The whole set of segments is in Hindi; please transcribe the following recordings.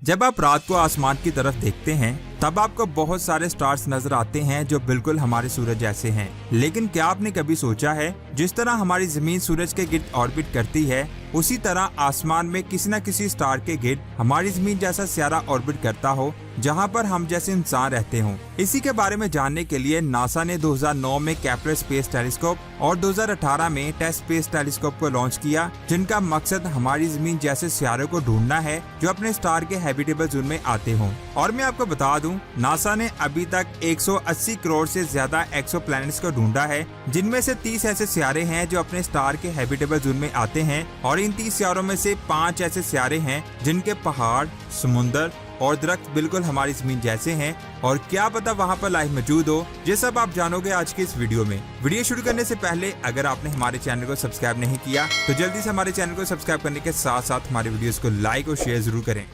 जब आप रात को आसमान की तरफ देखते हैं तब आपको बहुत सारे स्टार्स नजर आते हैं जो बिल्कुल हमारे सूरज जैसे हैं। लेकिन क्या आपने कभी सोचा है जिस तरह हमारी जमीन सूरज के गिर्द ऑर्बिट करती है उसी तरह आसमान में किसी न किसी स्टार के गिर्द हमारी जमीन जैसा सियारा ऑर्बिट करता हो जहां पर हम जैसे इंसान रहते हों। इसी के बारे में जानने के लिए नासा ने 2009 में केपलर स्पेस टेलीस्कोप और 2018 में टेस्ट स्पेस टेलीस्कोप को लॉन्च किया, जिनका मकसद हमारी जमीन जैसे सियारों को ढूंढना है जो अपने स्टार के हैबिटेबल जोन में आते हों। और मैं आपको बता दूं, नासा ने अभी तक 180 करोड़ से ज्यादा एक्सोप्लैनेट्स को ढूंढा है, जिनमें से 30 ऐसे सियारे हैं जो अपने स्टार के हैबिटेबल जोन में आते हैं और इन 30 सियारों में से 5 ऐसे सियारे हैं जिनके पहाड़, समुंदर और दरख्त बिल्कुल हमारी जमीन जैसे हैं। और क्या पता वहां पर लाइफ मौजूद हो। ये सब आप जानोगे आज की इस वीडियो में। वीडियो शुरू करने से पहले अगर आपने हमारे चैनल को सब्सक्राइब नहीं किया तो जल्दी से हमारे चैनल को सब्सक्राइब करने के साथ साथ हमारे वीडियोस को लाइक और शेयर जरूर करें।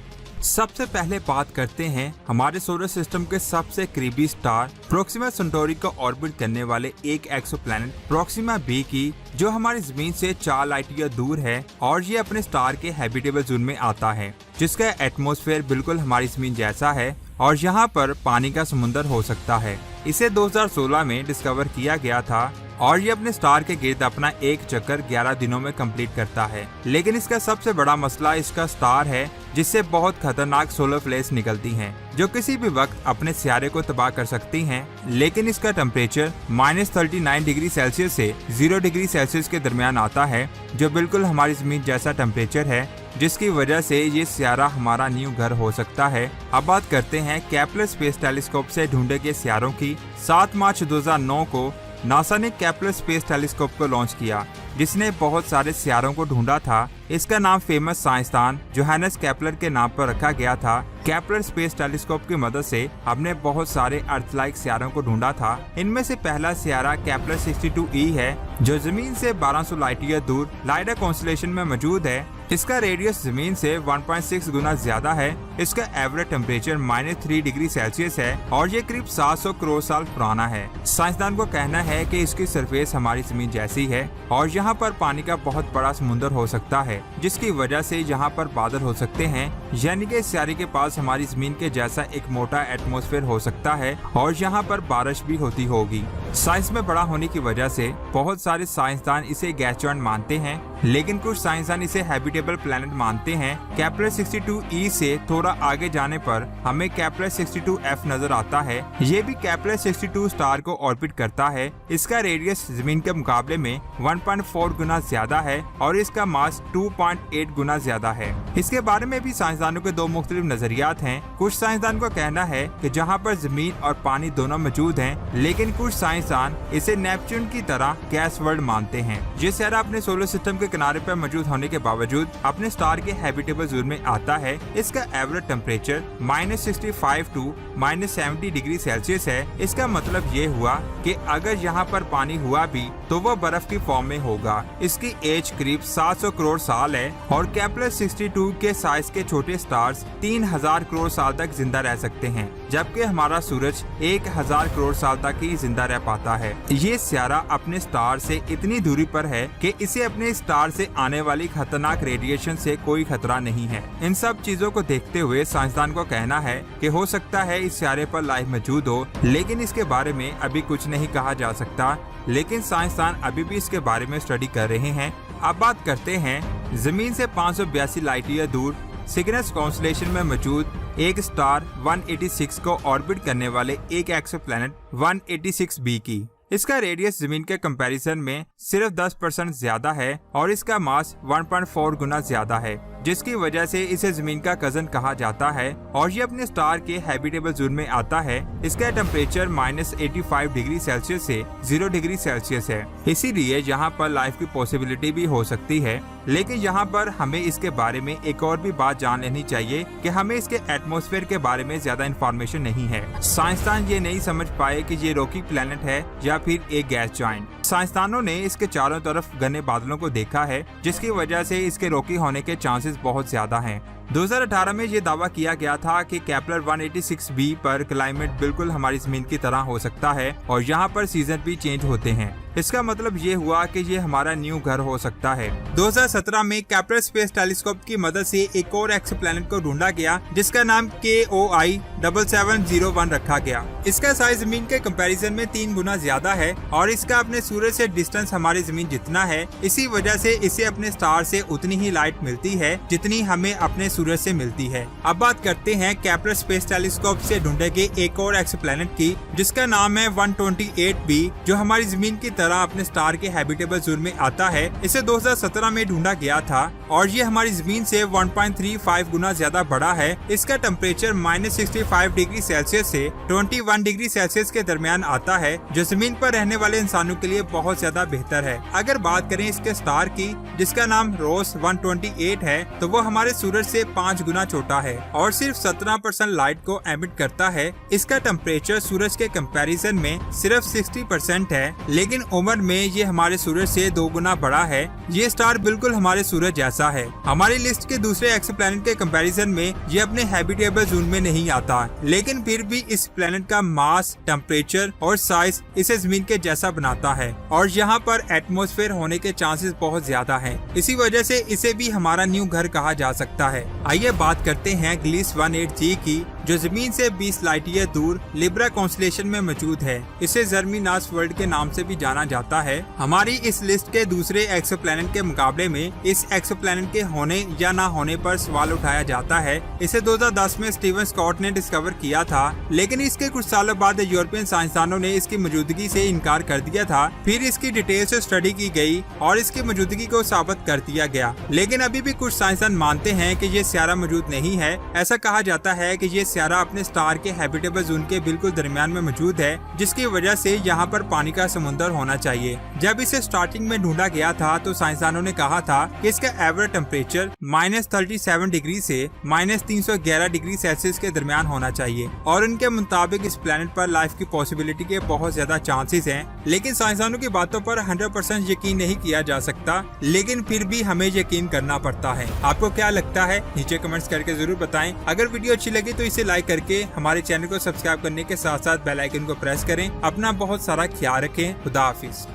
सबसे पहले बात करते हैं हमारे सोलर सिस्टम के सबसे करीबी स्टार प्रोक्सिमा सेंटोरी को ऑर्बिट करने वाले एक एक्सोप्लैनेट प्रोक्सिमा बी की, जो हमारी जमीन से 4 लाइट ईयर दूर है और ये अपने स्टार के हैबिटेबल जोन में आता है, जिसका एटमॉस्फेयर बिल्कुल हमारी जमीन जैसा है और यहाँ पर पानी का समुंदर हो सकता है। इसे 2016 में डिस्कवर किया गया था और ये अपने स्टार के गिर्द अपना एक चक्कर 11 दिनों में कंप्लीट करता है। लेकिन इसका सबसे बड़ा मसला इसका स्टार है, जिससे बहुत खतरनाक सोलर फ्लेयर्स निकलती हैं जो किसी भी वक्त अपने सियारे को तबाह कर सकती हैं। लेकिन इसका टेम्परेचर -39 डिग्री सेल्सियस से 0 डिग्री सेल्सियस के दरमियान आता है, जो बिल्कुल हमारी जमीन जैसा टेम्परेचर है, जिसकी वजह से ये सियारा हमारा न्यू घर हो सकता है। अब बात करते हैं केपलर स्पेस टेलीस्कोप से ढूंढे गए सियारों की। 7 मार्च 2009 को नासा ने केपलर स्पेस टेलीस्कोप को लॉन्च किया, जिसने बहुत सारे सियारों को ढूंढा था। इसका नाम फेमस साइंसदान जोहानस केपलर के नाम पर रखा गया था। केपलर स्पेस टेलीस्कोप की मदद से हमने बहुत सारे अर्थ लाइक सियारों को ढूंढा था। इनमें से पहला सियारा केपलर 62e है, जो जमीन से 1200 लाइट ईयर दूर लाइडा कॉन्स्टेलेशन में मौजूद है। इसका रेडियस जमीन से 1.6 गुना ज्यादा है। इसका एवरेज टेम्परेचर -3 डिग्री सेल्सियस है और ये करीब 700 करोड़ साल पुराना है। साइंसदान को कहना है कि इसकी सरफेस हमारी जमीन जैसी है और यहाँ पर पानी का बहुत बड़ा समुंदर हो सकता है, जिसकी वजह से यहाँ पर बादल हो सकते हैं। यानी कि इस सियारे के पास हमारी जमीन के जैसा एक मोटा एटमॉस्फेयर हो सकता है और यहाँ पर बारिश भी होती होगी। साइंस में बड़ा होने की वजह से बहुत सारे साइंसदान इसे गैस जॉइंट मानते हैं, लेकिन कुछ साइंसदान इसे हैबिटेबल प्लैनेट मानते हैं। केपलर 62e से थोड़ा आगे जाने पर हमें केपलर 62f नजर आता है। ये भी केपलर 62 स्टार को ऑर्बिट करता है। इसका रेडियस जमीन के मुकाबले में 1.4 गुना ज्यादा है और इसका मास 2.8 गुना ज्यादा है। इसके बारे में भी साइंसदानों के दो मुख्तलिफ नजरियात हैं। कुछ साइंसदान को कहना है कि जहाँ पर जमीन और पानी दोनों मौजूद हैं, लेकिन कुछ साइंसदान इसे नेपच्यून की तरह गैस वर्ल्ड मानते हैं। ये सियारा अपने सोलर सिस्टम के किनारे पर मौजूद होने के बावजूद अपने स्टार के हैबिटेबल जोन में आता है। इसका average temperature -65 to -70 degree Celsius है। इसका मतलब ये हुआ कि अगर यहाँ पर पानी हुआ भी तो वो बर्फ की फॉर्म में होगा। इसकी एज करीब 700 करोड़ साल है और केपलर 62 के साइज के छोटे स्टार्स 3000 करोड़ साल तक जिंदा रह सकते हैं, जबकि हमारा सूरज 1000 करोड़ साल तक ही जिंदा रह पाता है। ये सियारा अपने स्टार से इतनी दूरी पर है कि इसे अपने स्टार से आने वाली खतरनाक रेडिएशन से कोई खतरा नहीं है। इन सब चीजों को देखते हुए साइंसदान को कहना है कि हो सकता है इस सियारे पर लाइफ मौजूद हो, लेकिन इसके बारे में अभी कुछ नहीं कहा जा सकता। लेकिन साइंसदान अभी भी इसके बारे में स्टडी कर रहे हैं। अब बात करते हैं जमीन से 582 लाइट ईयर दूर सिग्नस कॉन्स्टेलेशन में मौजूद एक स्टार 186 को ऑर्बिट करने वाले एक एक्सोप्लैनेट 186b की। इसका रेडियस जमीन के कंपैरिजन में सिर्फ 10% ज्यादा है और इसका मास 1.4 गुना ज्यादा है, जिसकी वजह से इसे जमीन का कजन कहा जाता है और ये अपने स्टार के हैबिटेबल जोन में आता है। इसका टेम्परेचर -85 डिग्री सेल्सियस से 0 डिग्री सेल्सियस है, इसीलिए यहाँ पर लाइफ की पॉसिबिलिटी भी हो सकती है। लेकिन यहाँ पर हमें इसके बारे में एक और भी बात जान लेनी चाहिए कि हमें इसके एटमॉस्फेयर के बारे में ज्यादा इन्फॉर्मेशन नहीं है। साइंसदान ये नहीं समझ पाए कि ये रॉकी प्लैनेट है या फिर एक गैस जॉइंट। साइंसदानों ने इसके चारों तरफ घने बादलों को देखा है, जिसकी वजह से इसके रॉकी होने के चांसेस बहुत ज्यादा हैं। 2018 में ये दावा किया गया था कि केपलर 186b पर क्लाइमेट बिल्कुल हमारी जमीन की तरह हो सकता है और यहाँ पर सीजन भी चेंज होते हैं। इसका मतलब ये हुआ कि ये हमारा न्यू घर हो सकता है। 2017 में केपलर स्पेस टेलीस्कोप की मदद से एक और एक्सोप्लैनेट को ढूंढा गया जिसका नाम KOI 7701 रखा गया। इसका साइज जमीन के कंपैरिजन में 3 गुना ज्यादा है और इसका अपने सूरज से डिस्टेंस हमारी जमीन जितना है। इसी वजह से इसे अपने स्टार से उतनी ही लाइट मिलती है जितनी हमें अपने सूरज से मिलती है। अब बात करते हैं केपलर स्पेस टेलीस्कोप से ढूंढे गए एक और एक्सोप्लैनेट की जिसका नाम है 128b, जो हमारी जमीन की तरह अपने स्टार के हैबिटेबल जोन में आता है। इसे 2017 में ढूंढा गया था और ये हमारी जमीन से 1.35 गुना ज्यादा बड़ा है। इसका टेम्परेचर -65 डिग्री सेल्सियस से 21 डिग्री सेल्सियस के दरमियान आता है, जो जमीन पर रहने वाले इंसानों के लिए बहुत ज्यादा बेहतर है। अगर बात करें इसके स्टार की जिसका नाम रोस 128 है, तो वो हमारे सूरज से 5 गुना छोटा है और सिर्फ 17% लाइट को एमिट करता है। इसका टेम्परेचर सूरज के कंपैरिजन में सिर्फ 60% है, लेकिन उम्र में ये हमारे सूरज से 2 गुना बड़ा है। ये स्टार बिल्कुल हमारे सूरज जैसा है। हमारी लिस्ट के दूसरे एक्सोप्लैनेट के कंपैरिजन में ये अपने हैबिटेबल जोन में नहीं आता, लेकिन फिर भी इस प्लेनेट का मास, टेम्परेचर और साइज इसे जमीन के जैसा बनाता है और यहाँ पर एटमॉस्फेयर होने के चांसेस बहुत ज्यादा हैं। इसी वजह से इसे भी हमारा न्यू घर कहा जा सकता है। आइए बात करते हैं ग्लिस 18G की, जो जमीन से 20 लाइट ईयर दूर लिब्रा कॉन्स्टेलेशन में मौजूद है। इसे जर्मिनास वर्ल्ड के नाम से भी जाना जाता है। हमारी इस लिस्ट के दूसरे एक्सोप्लैनेट के मुकाबले में इस एक्सोप्लैनेट के होने या ना होने पर सवाल उठाया जाता है। इसे 2010 में स्टीवन स्कॉट ने डिस्कवर किया था, लेकिन इसके कुछ सालों बाद यूरोपियन साइंसदानों ने इसकी मौजूदगी से इनकार कर दिया था। फिर इसकी डिटेल से स्टडी की गई और इसकी मौजूदगी को साबित कर दिया गया, लेकिन अभी भी कुछ साइंसदान मानते हैं कि ये सियारा मौजूद नहीं है। ऐसा कहा जाता है कि ये सियारा अपने स्टार के हैबिटेबल जोन के बिल्कुल दरमियान में मौजूद है, जिसकी वजह से यहाँ पर पानी का समुद्र होना चाहिए। जब इसे स्टार्टिंग में ढूंढा गया था तो साइंसदानों ने कहा था कि इसका एवरेज टेम्परेचर -37 डिग्री से -311 डिग्री सेल्सियस के दरमियान होना चाहिए और उनके मुताबिक इस प्लेनेट पर लाइफ की पॉसिबिलिटी के बहुत ज्यादा चांसेस हैं। लेकिन साइंसदानों की बातों पर 100% यकीन नहीं किया जा सकता, लेकिन फिर भी हमें यकीन करना पड़ता है। आपको क्या लगता है नीचे कमेंट्स करके जरूर बताएं। अगर वीडियो अच्छी लगी तो इसे लाइक करके हमारे चैनल को सब्सक्राइब करने के साथ साथ बेल आइकन को प्रेस करें। अपना बहुत सारा ख्याल रखें। खुदा हाफिज।